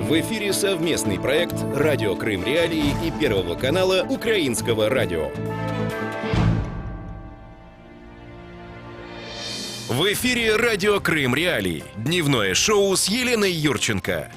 В эфире совместный проект «Радио Крым Реалии» и Первого канала Украинского радио. В эфире «Радио Крым Реалии». Дневное шоу с Еленой Юрченко.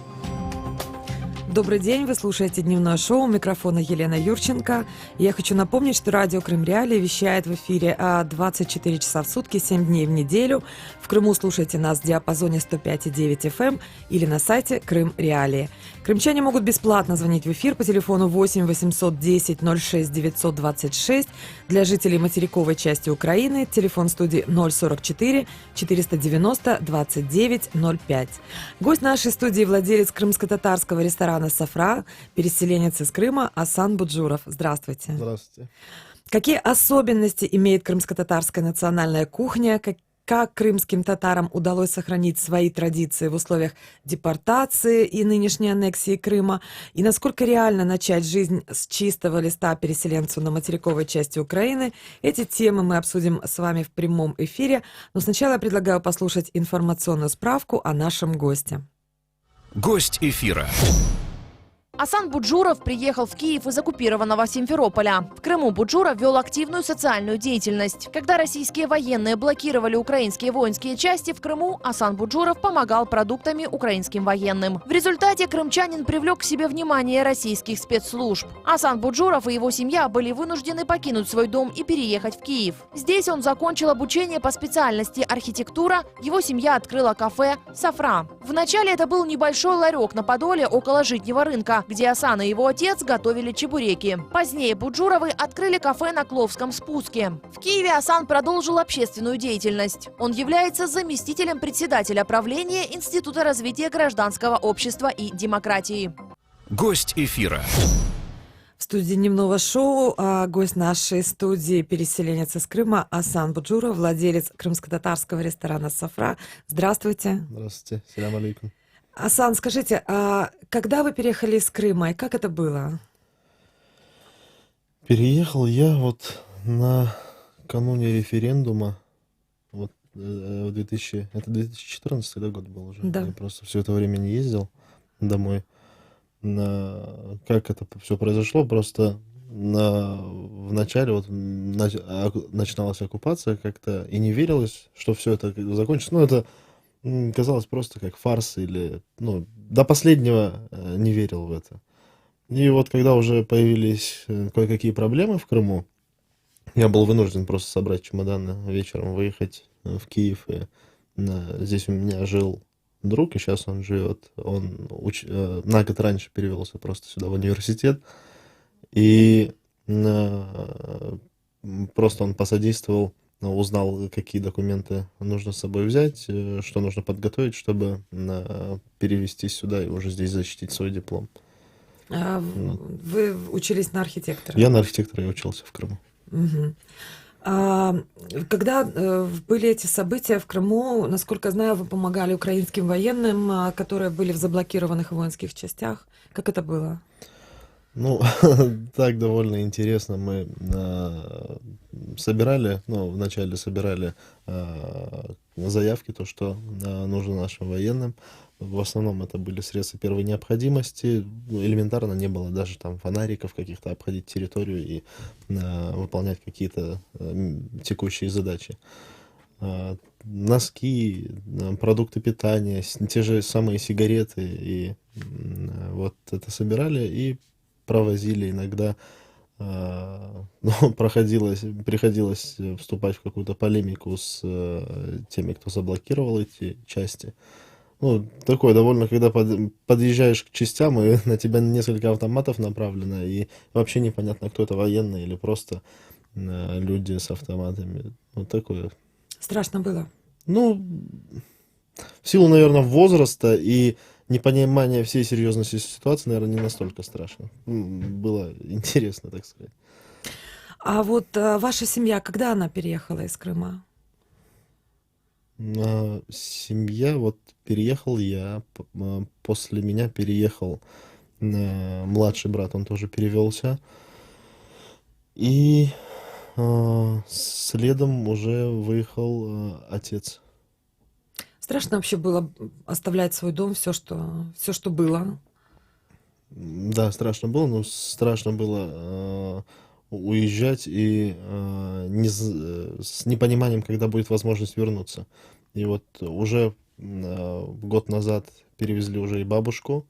Добрый день, вы слушаете дневное шоу, у микрофона Елена Юрченко. Я хочу напомнить, что радио Крым Реалии вещает в эфире 24 часа в сутки, 7 дней в неделю. В Крыму слушайте нас в диапазоне 105,9 FM или на сайте Крым Реалии. Крымчане могут бесплатно звонить в эфир по телефону 8 810 06 926. Для жителей материковой части Украины телефон студии 044 490 29 05. Гость нашей студии — владелец крымско-татарского ресторана «Сафра», переселенец из Крыма Асан Буджуров. Здравствуйте. Здравствуйте. Какие особенности имеет крымско-татарская национальная кухня? Как крымским татарам удалось сохранить свои традиции в условиях депортации и нынешней аннексии Крыма? И насколько реально начать жизнь с чистого листа переселенцу на материковой части Украины? Эти темы мы обсудим с вами в прямом эфире. Но сначала я предлагаю послушать информационную справку о нашем госте. Гость эфира. Асан Буджуров приехал в Киев из оккупированного Симферополя. В Крыму Буджуров вел активную социальную деятельность. Когда российские военные блокировали украинские воинские части в Крыму, Асан Буджуров помогал продуктами украинским военным. В результате крымчанин привлек к себе внимание российских спецслужб. Асан Буджуров и его семья были вынуждены покинуть свой дом и переехать в Киев. Здесь он закончил обучение по специальности архитектура. Его семья открыла кафе «Сафра». Вначале это был небольшой ларек на Подоле около Житнего рынка, где Асан и его отец готовили чебуреки. Позднее Буджуровы открыли кафе на Кловском спуске. В Киеве Асан продолжил общественную деятельность. Он является заместителем председателя правления Института развития гражданского общества и демократии. Гость эфира. В студии дневного шоу гость нашей студии — переселенец из Крыма Асан Буджуров, владелец крымско-татарского ресторана «Сафра». Здравствуйте. Здравствуйте. Салям алейкум. Асан, скажите, а когда вы переехали из Крыма и как это было? Переехал я вот накануне референдума. Вот в 2014 год был уже. Да. Я просто все это время не ездил домой. Как это все произошло? Просто в начале начиналась оккупация как-то, и не верилось, что все это закончится. Ну, это казалось просто как фарс, или, до последнего не верил в это. И вот когда уже появились кое-какие проблемы в Крыму, я был вынужден просто собрать чемоданы, вечером выехать в Киев. И здесь у меня жил друг, и сейчас он живет. Он на год раньше перевелся просто сюда, в университет. И просто он посодействовал, узнал, какие документы нужно с собой взять, что нужно подготовить, чтобы перевести сюда и уже здесь защитить свой диплом. Вы учились на архитектора? Я на архитектора и учился в Крыму. Угу. Когда были эти события в Крыму, насколько знаю, вы помогали украинским военным, которые были в заблокированных воинских частях. Как это было? Так довольно интересно. Мы собирали, вначале собирали заявки, то, что нужно нашим военным. В основном это были средства первой необходимости. Элементарно не было даже там фонариков каких-то, обходить территорию и выполнять какие-то текущие задачи. Носки, продукты питания, те же самые сигареты. И вот это собирали и провозили. Иногда приходилось вступать в какую-то полемику с теми, кто заблокировал эти части. Такое довольно, когда подъезжаешь к частям, и на тебя несколько автоматов направлено, и вообще непонятно, кто это, военные или просто люди с автоматами. Вот такое. Страшно было? В силу, наверное, возраста и непонимания всей серьезности ситуации, наверное, не настолько страшно. Было интересно, так сказать. А вот ваша семья, когда она переехала из Крыма? Семья, переехал я, после меня переехал младший брат, он тоже перевелся. И следом уже выехал отец. Страшно вообще было оставлять свой дом, все, что было? Да, страшно было, но страшно было уезжать и с непониманием, когда будет возможность вернуться. И вот уже год назад перевезли уже и бабушку,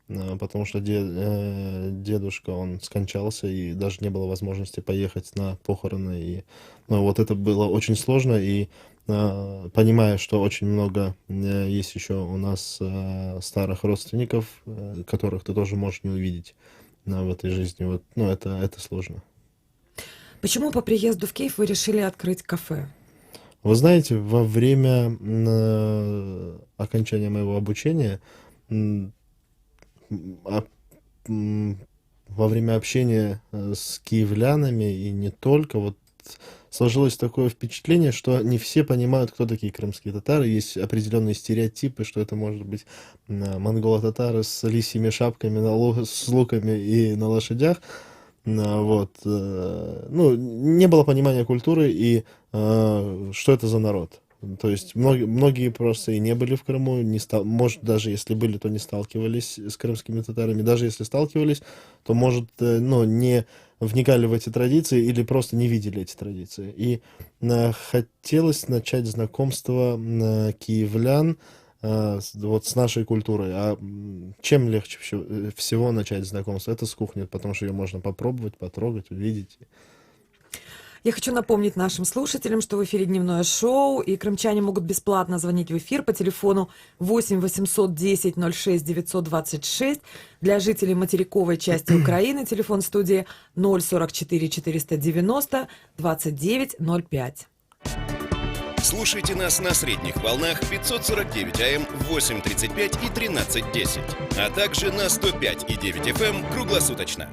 потому что дедушка, он скончался, и даже не было возможности поехать на похороны. И вот это было очень сложно, и понимая, что очень много есть еще у нас старых родственников, которых ты тоже можешь не увидеть в этой жизни, вот, это сложно. Почему по приезду в Киев вы решили открыть кафе? Вы знаете, во время окончания моего обучения, а, во время общения с киевлянами и не только, вот сложилось такое впечатление, что не все понимают, кто такие крымские татары. Есть определенные стереотипы, что это может быть монголо-татары с лисьими шапками, с луками и на лошадях. Вот. Ну, не было понимания культуры и что это за народ. То есть многие просто и не были в Крыму, может, даже если были, то не сталкивались с крымскими татарами. Даже если сталкивались, то, может, не вникали в эти традиции или просто не видели эти традиции. И хотелось начать знакомство киевлян вот с нашей культурой. А чем легче всего начать знакомство? Это с кухни, потому что ее можно попробовать, потрогать, увидеть. Я хочу напомнить нашим слушателям, что в эфире дневное шоу, и крымчане могут бесплатно звонить в эфир по телефону 8 800 10 06 926. Для жителей материковой части Украины телефон студии 044 490 29 05. Слушайте нас на средних волнах 549 АМ в 8:35 и 13:10, а также на 105,9 FM круглосуточно.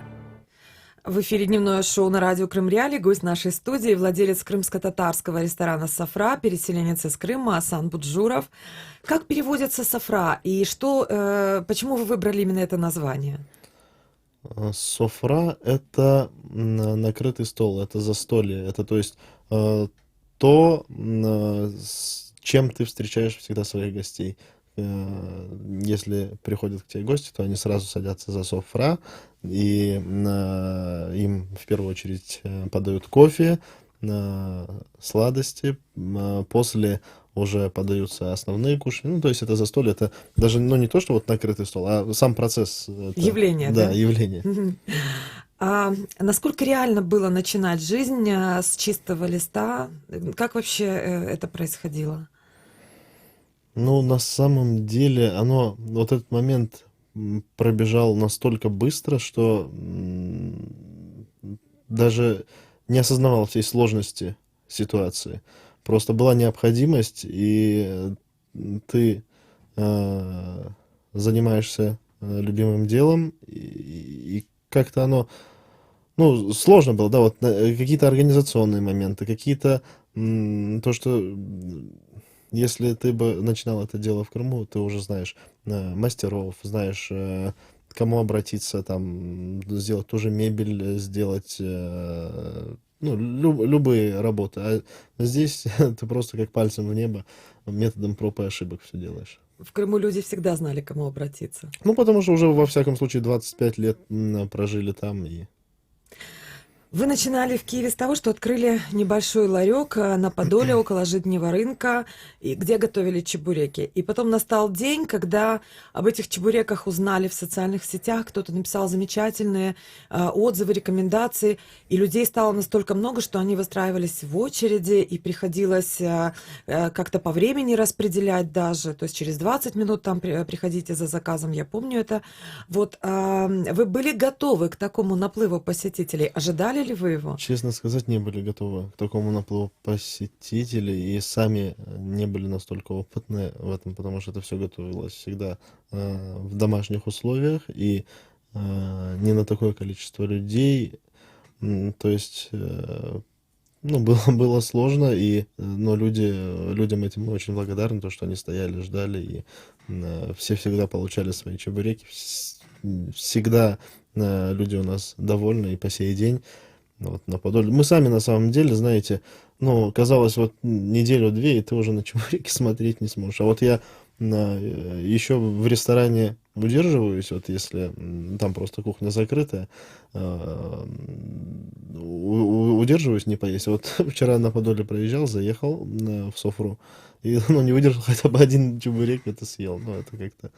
В эфире дневное шоу на радио Крым Реалии. Гость нашей студии, владелец крымско-татарского ресторана «Софра», переселенец из Крыма Асан Буджуров. Как переводится «Софра» и почему вы выбрали именно это название? Софра — это накрытый стол, это застолье, это то есть то, с чем ты встречаешь всегда своих гостей. Если приходят к тебе гости, то они сразу садятся за софра, и им в первую очередь подают кофе, сладости, после уже подаются основные кушания. Ну, то есть это застолье, это даже не то, что вот накрытый стол, а сам процесс. Явление, да? Да, явление. А насколько реально было начинать жизнь с чистого листа? Как вообще это происходило? Ну, на самом деле, вот этот момент пробежал настолько быстро, что даже не осознавал всей сложности ситуации. Просто была необходимость, и ты занимаешься любимым делом, и как-то оно, сложно было, да, вот какие-то организационные моменты, какие-то, то, что если ты бы начинал это дело в Крыму, ты уже знаешь мастеров, знаешь, к кому обратиться, там, сделать ту же мебель, сделать, любые работы. А здесь ты просто как пальцем в небо, методом проб и ошибок все делаешь. В Крыму люди всегда знали, к кому обратиться. Потому что уже, во всяком случае, 25 лет прожили там, и... Вы начинали в Киеве с того, что открыли небольшой ларек на Подоле около Житнего рынка, где готовили чебуреки. И потом настал день, когда об этих чебуреках узнали в социальных сетях, кто-то написал замечательные отзывы, рекомендации, и людей стало настолько много, что они выстраивались в очереди, и приходилось как-то по времени распределять даже, то есть через 20 минут там приходите за заказом, я помню это. Вот вы были готовы к такому наплыву посетителей? Ожидали ли вы его? Честно сказать, не были готовы к такому наплыву посетителей и сами не были настолько опытны в этом, потому что это все готовилось всегда в домашних условиях и не на такое количество людей. То есть, было сложно, но людям этим мы очень благодарны, то, что они стояли, ждали, и все всегда получали свои чебуреки. Всегда люди у нас довольны и по сей день. Вот, на Подоле. Мы сами, на самом деле, знаете, казалось, вот неделю-две, и ты уже на чебуреки смотреть не сможешь. А вот я еще в ресторане удерживаюсь, вот если там просто кухня закрытая, удерживаюсь не поесть. Вот вчера на Подоле проезжал, заехал в Софру, и не выдержал, хотя бы один чебурек это съел. Ну, это как-то...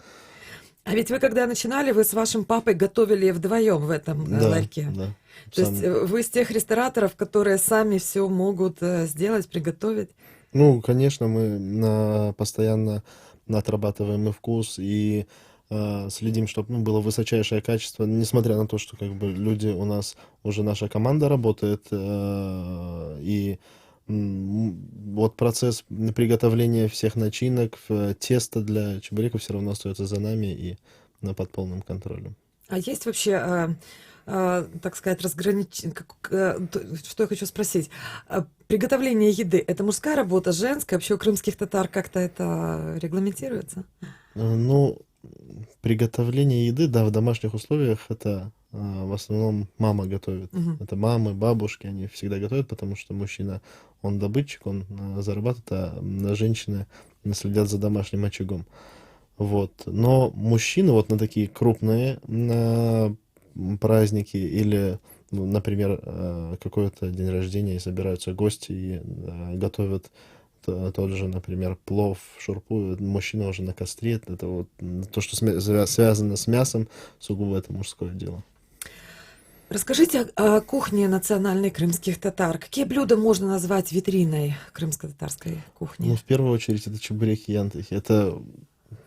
А ведь вы, когда начинали, вы с вашим папой готовили вдвоем в этом ларьке. Да. То есть вы из тех рестораторов, которые сами все могут сделать, приготовить? Ну, конечно, мы постоянно отрабатываем и вкус, и следим, чтобы было высочайшее качество, несмотря на то, что как бы люди у нас, уже наша команда работает, и вот процесс приготовления всех начинок, теста для чебуреков все равно остается за нами и под полным контролем. А есть вообще, так сказать, что я хочу спросить? Приготовление еды – это мужская работа, женская? Вообще у крымских татар как-то это регламентируется? Ну, приготовление еды, да, в домашних условиях это в основном мама готовит. Это мамы, бабушки, они всегда готовят, потому что мужчина, он добытчик, он зарабатывает, а женщины следят за домашним очагом. Вот. Но мужчины вот на такие крупные праздники или, например, какой-то день рождения, и собираются гости и готовят тот же, например, плов, шурпу, мужчина уже на костре, это вот то, что связано с мясом, сугубо это мужское дело. Расскажите о кухне национальной крымских татар. Какие блюда можно назвать витриной крымско-татарской кухни? Ну, в первую очередь, это чебуреки янтахи. Это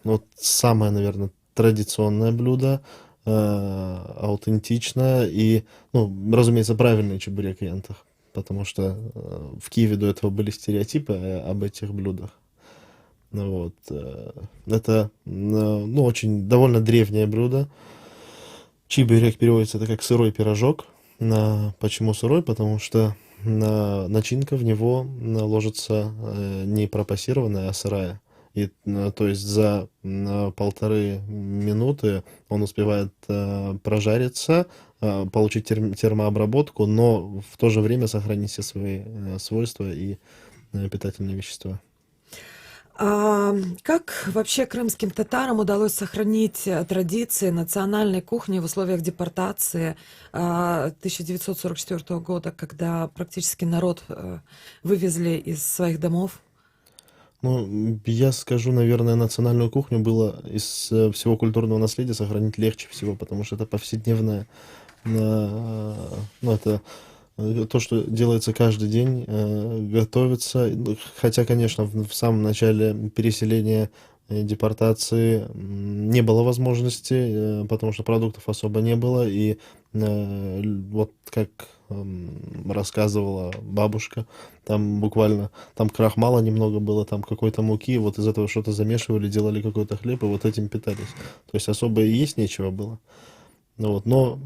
вот самое, наверное, традиционное блюдо, аутентичное и, разумеется, правильный чебурек янтах, потому что в Киеве до этого были стереотипы об этих блюдах. Вот. Это, очень довольно древнее блюдо. Чебурек переводится это как сырой пирожок. Почему сырой? Потому что начинка в него ложится не пропассированная, а сырая. И, то есть за 1,5 минуты он успевает прожариться, получить термообработку, но в то же время сохранить все свои свойства и питательные вещества. А как вообще крымским татарам удалось сохранить традиции национальной кухни в условиях депортации 1944 года, когда практически народ вывезли из своих домов? Ну, я скажу, наверное, национальную кухню было из всего культурного наследия сохранить легче всего, потому что это повседневное, это то, что делается каждый день, готовится. Хотя, конечно, в самом начале переселения, депортации не было возможности, потому что продуктов особо не было. И вот как рассказывала бабушка, там буквально, там крахмала немного было, там какой-то муки, вот из этого что-то замешивали, делали какой-то хлеб, и вот этим питались. То есть особо и есть нечего было. Вот, но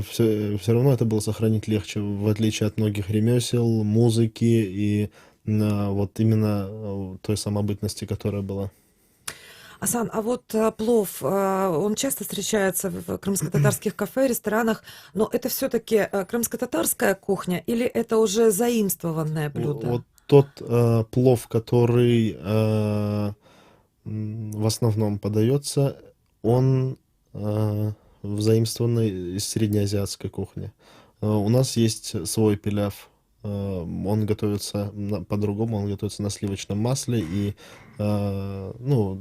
все равно это было сохранить легче, в отличие от многих ремесел, музыки и вот именно той самобытности, которая была. Асан, а вот плов, он часто встречается в крымско-татарских кафе, ресторанах, но это все-таки крымско-татарская кухня или это уже заимствованное блюдо? Вот тот плов, который в основном подается, он заимствованный из среднеазиатской кухни. У нас есть свой пиляв. Он готовится по-другому, он готовится на сливочном масле, и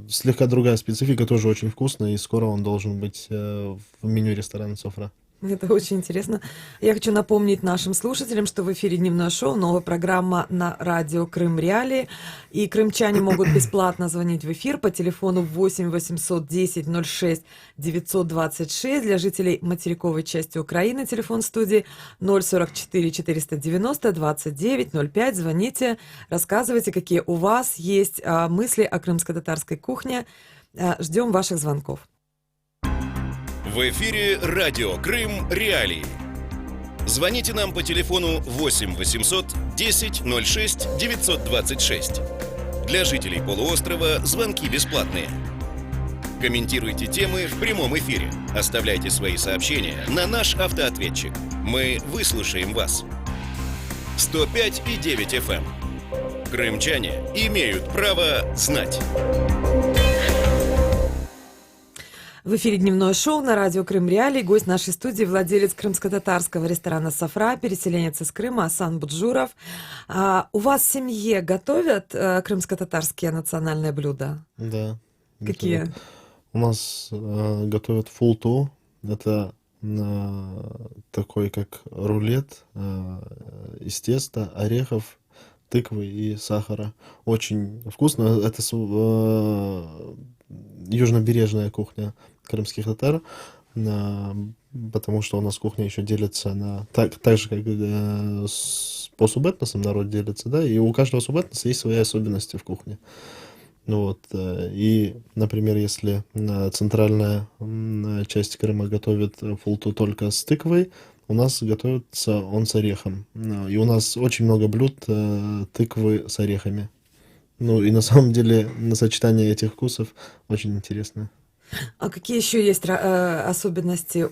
слегка другая специфика, тоже очень вкусная, и скоро он должен быть в меню ресторана «Софра». Это очень интересно. Я хочу напомнить нашим слушателям, что в эфире «Дневное шоу», новая программа на радио «Крым Реалии». И крымчане могут бесплатно звонить в эфир по телефону 8 800 10 06 926. Для жителей материковой части Украины телефон студии 044 490 29 05. Звоните, рассказывайте, какие у вас есть мысли о крымско-татарской кухне. Ждем ваших звонков. В эфире радио «Крым Реалии». Звоните нам по телефону 8 800 10 06 926. Для жителей полуострова звонки бесплатные. Комментируйте темы в прямом эфире. Оставляйте свои сообщения на наш автоответчик. Мы выслушаем вас. 105,9 FM. Крымчане имеют право знать. В эфире дневное шоу на радио Крым Реалии. Гость нашей студии — владелец крымско-татарского ресторана «Сафра», переселенец из Крыма Асан Буджуров. У вас в семье готовят крымско-татарские национальные блюда? Да. Какие? готовят. У нас готовят фулту. Это такой как рулет из теста, орехов, тыквы и сахара. Очень вкусно. Это южнобережная кухня крымских татар, потому что у нас кухня еще делится на... Так же, как по субэтносам народ делится, да, и у каждого субэтноса есть свои особенности в кухне. Вот. И, например, если центральная часть Крыма готовит фулту только с тыквой, у нас готовится он с орехом. И у нас очень много блюд тыквы с орехами. Ну и на самом деле сочетание этих вкусов очень интересное. А какие еще есть особенности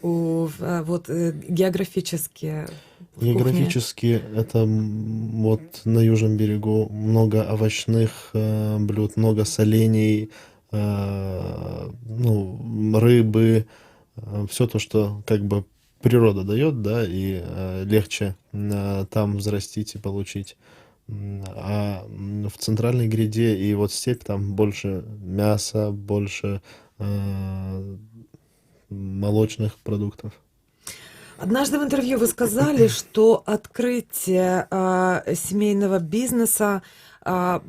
географические? В кухне? Географически это вот на южном берегу много овощных блюд, много солений, рыбы, все то, что как бы природа дает, да, и легче там взрастить и получить. А в центральной гряде и вот степь там больше мяса, больше молочных продуктов. Однажды в интервью вы сказали, что открытие семейного бизнеса было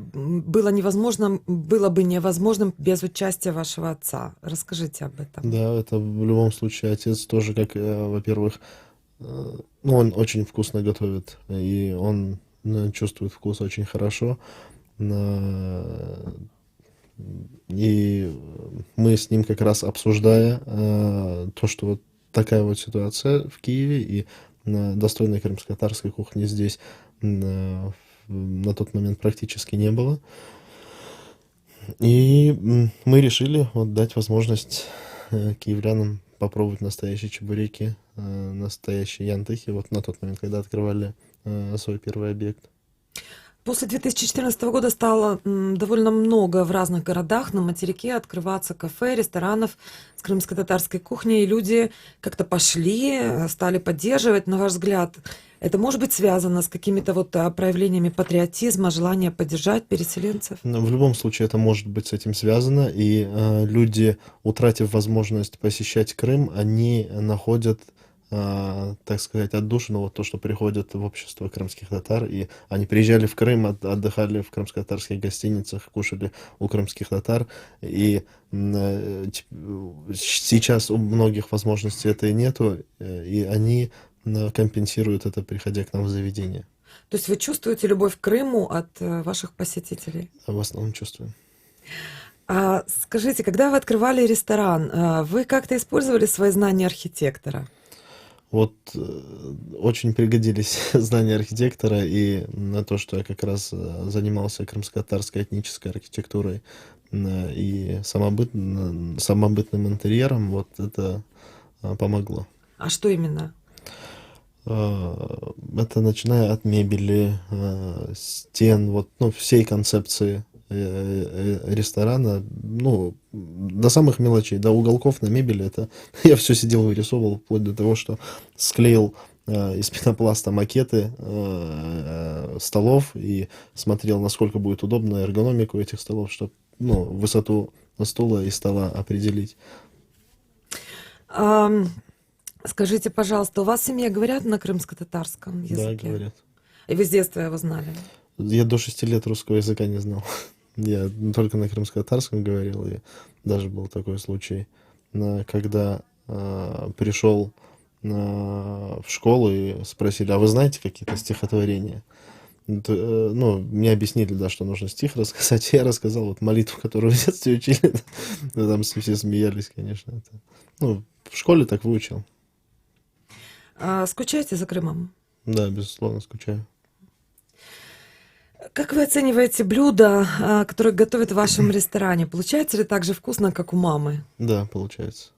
бы невозможным без участия вашего отца. Расскажите об этом. Да, это в любом случае отец тоже, как, во-первых, он очень вкусно готовит, и он чувствует вкус очень хорошо. И мы с ним как раз обсуждая то, что вот такая вот ситуация в Киеве, и достойной крымско-татарской кухни здесь на тот момент практически не было. И мы решили вот дать возможность киевлянам попробовать настоящие чебуреки, настоящие янтыхи, вот на тот момент, когда открывали свой первый объект. После 2014 года стало довольно много в разных городах на материке открываться кафе, ресторанов с крымско-татарской кухней, и люди как-то стали поддерживать. На ваш взгляд, это может быть связано с какими-то вот проявлениями патриотизма, желания поддержать переселенцев? В любом случае это может быть с этим связано, и люди, утратив возможность посещать Крым, они находят, так сказать, отдушину, вот то, что приходят в общество крымских татар, и они приезжали в Крым, отдыхали в крымско-татарских гостиницах, кушали у крымских татар, и сейчас у многих возможностей это и нету, и они компенсируют это, приходя к нам в заведение. То есть вы чувствуете любовь к Крыму от ваших посетителей? В основном чувствуем. Скажите, когда вы открывали ресторан, вы как-то использовали свои знания архитектора? Вот очень пригодились знания архитектора и на то, что я как раз занимался крымско-татарской этнической архитектурой и самобытным интерьером, вот это помогло. А что именно? Это начиная от мебели, стен, вот, всей концепции ресторана, до самых мелочей, до уголков на мебели. Это я все сидел, вырисовывал, вплоть до того, что склеил из пенопласта макеты столов и смотрел, насколько будет удобно эргономику этих столов, чтобы высоту стула и стола определить. Скажите, пожалуйста, у вас в семье говорят на крымско-татарском языке? Да, говорят. И вы с детства его знали? Я до 6 лет русского языка не знал. Я только на крымско-татарском говорил, и даже был такой случай, когда пришел в школу и спросили, а вы знаете какие-то стихотворения? Мне объяснили, да, что нужно стих рассказать, я рассказал вот молитву, которую в детстве учили, там все смеялись, конечно. В школе так выучил. Скучаете за Крымом? Да, безусловно, скучаю. Как вы оцениваете блюда, которые готовят в вашем ресторане? Получается ли так же вкусно, как у мамы? Да, получается.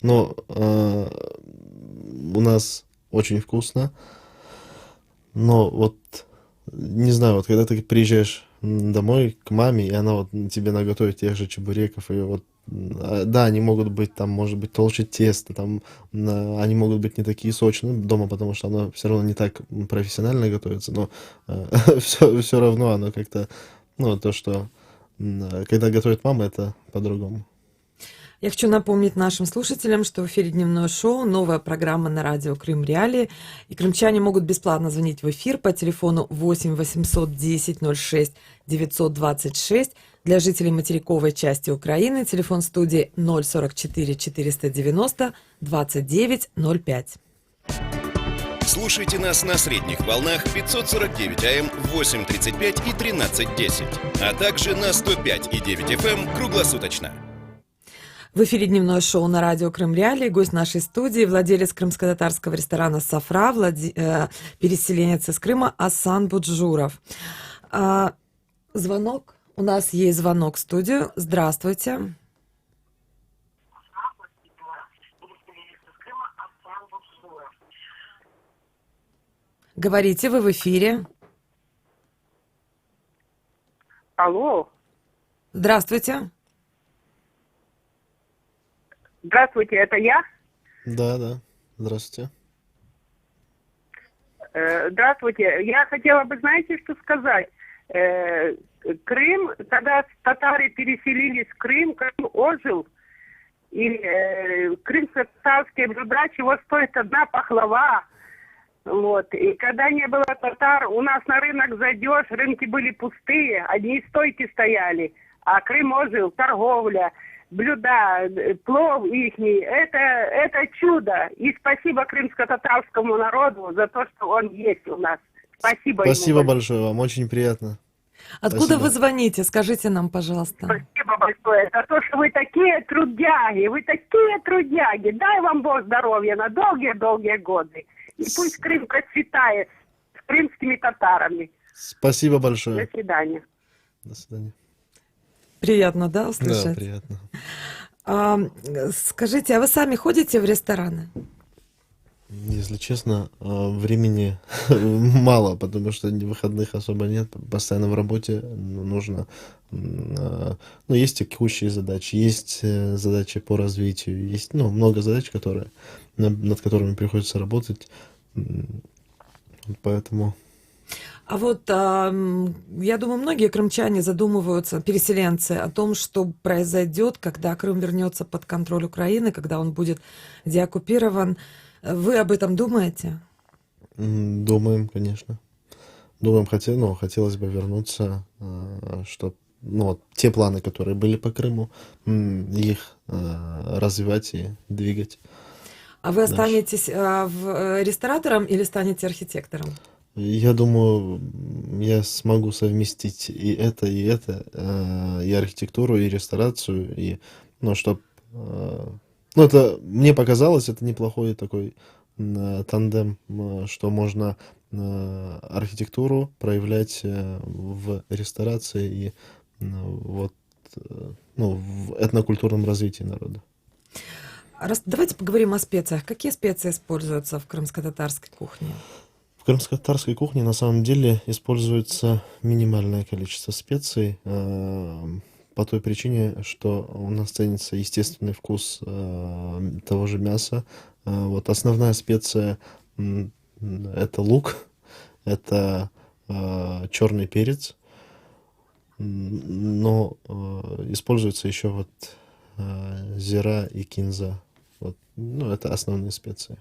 Но у нас очень вкусно. Но вот, не знаю, вот когда ты приезжаешь домой к маме, и она вот тебе наготовит тех же чебуреков, и вот Да, они могут быть там, может быть, толще теста, там, они могут быть не такие сочные дома, потому что оно все равно не так профессионально готовится, но все равно оно как-то, ну, то, что когда готовит мама, это по-другому. Я хочу напомнить нашим слушателям, что в эфире дневное шоу, новая программа на радио Крым Реалии. И крымчане могут бесплатно звонить в эфир по телефону 8 800 10 06 926. Для жителей материковой части Украины телефон студии 044 490 29 05. Слушайте нас на средних волнах 549 АМ 8:35 и 13:10, а также на 105,9 FM круглосуточно. В эфире дневное шоу на радио Крым Реалии. Гость нашей студии, владелец крымско-татарского ресторана «Сафра», переселенец из Крыма Асан Буджуров. Звонок. У нас есть звонок в студию. Здравствуйте. Говорите, вы в эфире. Алло. Здравствуйте. Здравствуйте, это я? Да, здравствуйте. Здравствуйте. Я хотела бы, знаете, что сказать? Крым, когда татары переселились в Крым, Крым ожил. И крымско-татарские блюда, чего стоит одна пахлава. Вот. И когда не было татар, у нас на рынок зайдешь, рынки были пустые, одни стойки стояли. А Крым ожил, торговля, блюда, плов ихний. Это чудо. И спасибо крымско-татарскому народу за то, что он есть у нас. Спасибо Спасибо ему большое вам, очень приятно. Откуда Спасибо. вы звоните? Скажите нам, пожалуйста. Спасибо большое за то, что вы такие трудяги. Вы такие трудяги. Дай вам Бог здоровья на долгие-долгие годы. И пусть Крым процветает с крымскими татарами. Спасибо До большое. свидания. До свидания. Приятно, да, Да, услышать? приятно. Скажите, а вы сами ходите в рестораны? Если честно, времени мало, потому что выходных особо нет, постоянно в работе, нужно, ну, есть текущие задачи, есть задачи по развитию, есть, ну, много задач, которые, над которыми приходится работать, поэтому... А вот я думаю, многие крымчане задумываются, переселенцы, о том, что произойдет, когда Крым вернется под контроль Украины, когда он будет деоккупирован. Вы об этом думаете? Думаем, конечно. Думаем, хотелось бы вернуться, чтобы, ну, вот те планы, которые были по Крыму, их развивать и двигать. А вы дальше. останетесь ресторатором или станете архитектором? Я думаю, я смогу совместить и это, и архитектуру, и ресторацию, и, ну, чтоб, ну, это, мне показалось, это неплохой такой тандем, что можно архитектуру проявлять в ресторации и вот, ну, в этнокультурном развитии народа. Давайте поговорим о специях. Какие специи используются в крымско-татарской кухне? В крымско-татарской кухне на самом деле используется минимальное количество специй, по той причине, что у нас ценится естественный вкус того же мяса. Вот основная специя это лук, это черный перец, но используется еще вот зира и кинза. Вот, ну, это основные специи.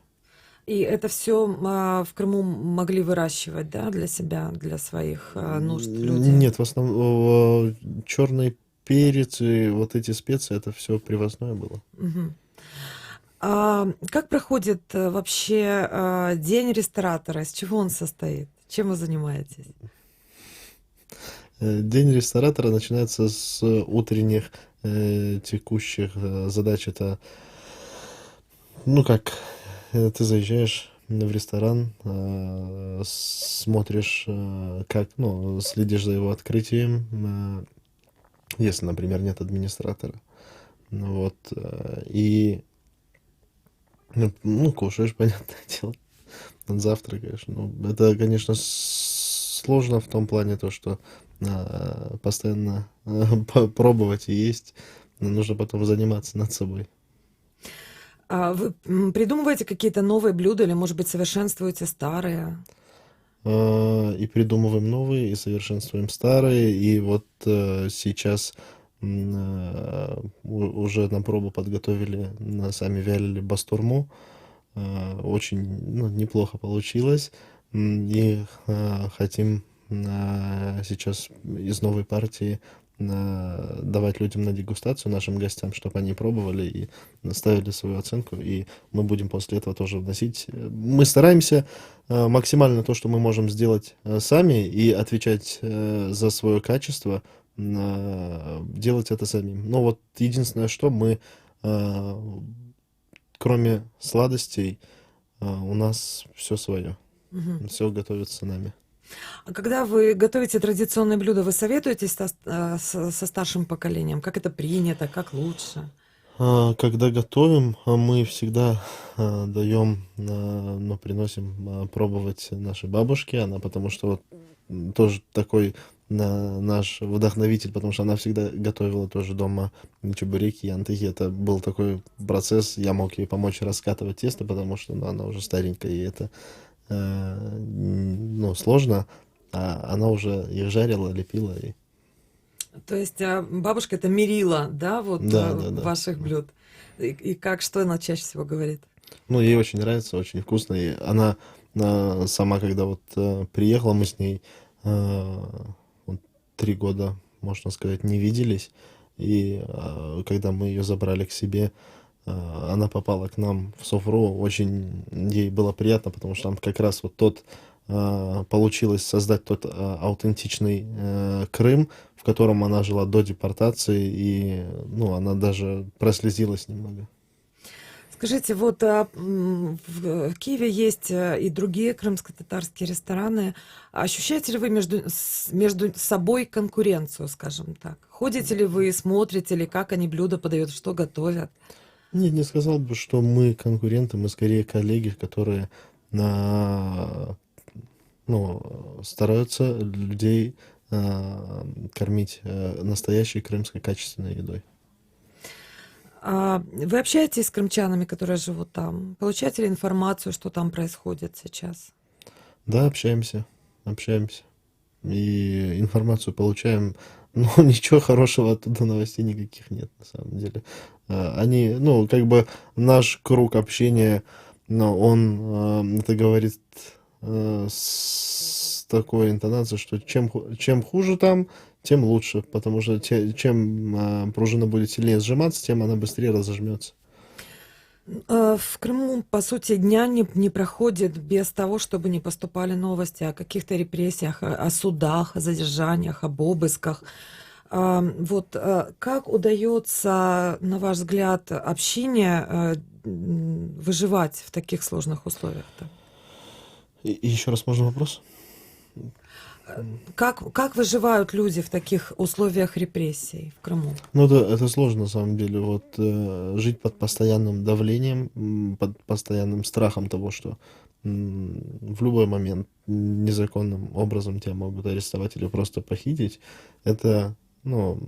И это все в Крыму могли выращивать, да, для себя, для своих нужд люди? Нет, в основном черный перец и вот эти специи, это все привозное было. Мгм. А как проходит вообще день ресторатора? Из чего он состоит? Чем вы занимаетесь? День ресторатора начинается с утренних текущих задач. Это, ну как, ты заезжаешь в ресторан, смотришь, как, ну, следишь за его открытием, если, например, нет администратора. Ну вот, и, ну, кушаешь, понятное дело, завтракаешь. Ну, это, конечно, сложно в том плане, то, что постоянно пробовать и есть. Нам нужно потом заниматься над собой. А вы придумываете какие-то новые блюда или, может быть, совершенствуете старые? И придумываем новые, и совершенствуем старые. И вот сейчас уже на пробу подготовили, сами вялили бастурму. Очень, ну, неплохо получилось. И хотим сейчас из новой партии давать людям на дегустацию, нашим гостям, чтобы они пробовали и ставили свою оценку, и мы будем после этого тоже вносить. Мы стараемся максимально то, что мы можем сделать сами, и отвечать за свое качество, делать это самим. Но вот единственное, что мы, кроме сладостей, у нас все свое. Мгм. Все готовится нами. А когда вы готовите традиционные блюда, вы советуетесь со старшим поколением? Как это принято, как лучше? Когда готовим, мы всегда даем, ну, приносим пробовать нашей бабушке. Она, потому что вот тоже такой наш вдохновитель, потому что она всегда готовила тоже дома чебуреки, янтыки. Это был такой процесс, я мог ей помочь раскатывать тесто, потому что, ну, она уже старенькая, и это, ну, сложно. А она уже их жарила, лепила. И... То есть бабушка это мерила, да, вот Да, да, да. ваших блюд? И как, что она чаще всего говорит? Ну, ей очень нравится, очень вкусно. И она сама, когда вот приехала, мы с ней вот 3 года, можно сказать, не виделись. И когда мы ее забрали к себе, она попала к нам в Софру. Очень ей было приятно, потому что там как раз вот получилось создать тот аутентичный Крым, в котором она жила до депортации, и, ну, она даже прослезилась немного. Скажите, вот в Киеве есть и другие крымско-татарские рестораны. Ощущаете ли вы между собой конкуренцию, скажем так? Ходите ли вы, смотрите ли, как они блюда подают, что готовят? Не сказал бы, что мы конкуренты, мы скорее коллеги, которые ну, стараются людей кормить настоящей крымской качественной едой. Вы общаетесь с крымчанами, которые живут там? Получаете ли информацию, что там происходит сейчас? Да, общаемся. И информацию получаем, но ничего хорошего оттуда, новостей никаких нет, на самом деле. Они, ну, как бы наш круг общения, но он это говорит с такой интонацией, что чем хуже там, тем лучше, потому что чем пружина будет сильнее сжиматься, тем она быстрее разожмется. В Крыму, по сути, дня не проходит без того, чтобы не поступали новости о каких-то репрессиях, о судах, о задержаниях, об обысках. Вот как удается, на ваш взгляд, общине выживать в таких сложных условиях-то? И еще раз можно вопрос? Как выживают люди в таких условиях репрессий в Крыму? Ну да, это сложно на самом деле. Вот жить под постоянным давлением, под постоянным страхом того, что в любой момент незаконным образом тебя могут арестовать или просто похитить, это, ну,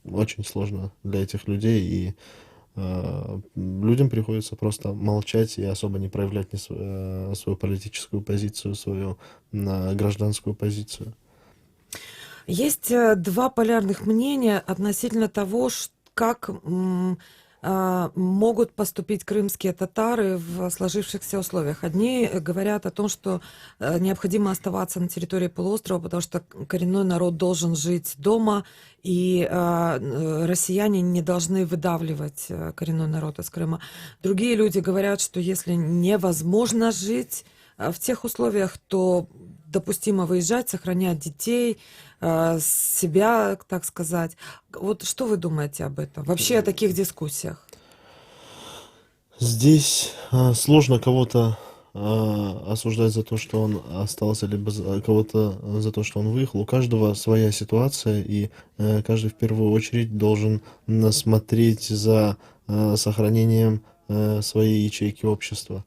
очень сложно для этих людей, и людям приходится просто молчать и особо не проявлять свою политическую позицию, свою гражданскую позицию. Есть два полярных мнения относительно того, как могут поступить крымские татары в сложившихся условиях. Одни говорят о том, что необходимо оставаться на территории полуострова, потому что коренной народ должен жить дома, и россияне не должны выдавливать коренной народ из Крыма. Другие люди говорят, что если невозможно жить в тех условиях, то допустимо выезжать, сохранять детей, себя, так сказать. Вот что вы думаете об этом? Вообще о таких дискуссиях? Здесь сложно кого-то осуждать за то, что он остался, либо кого-то за то, что он выехал. У каждого своя ситуация, и каждый в первую очередь должен смотреть за сохранением своей ячейки общества.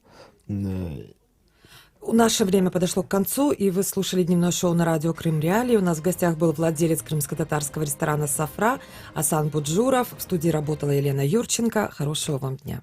Наше время подошло к концу, и вы слушали дневное шоу на радио Крым Реалии. У нас в гостях был владелец крымско-татарского ресторана «Сафра» Асан Буджуров. В студии работала Елена Юрченко. Хорошего вам дня.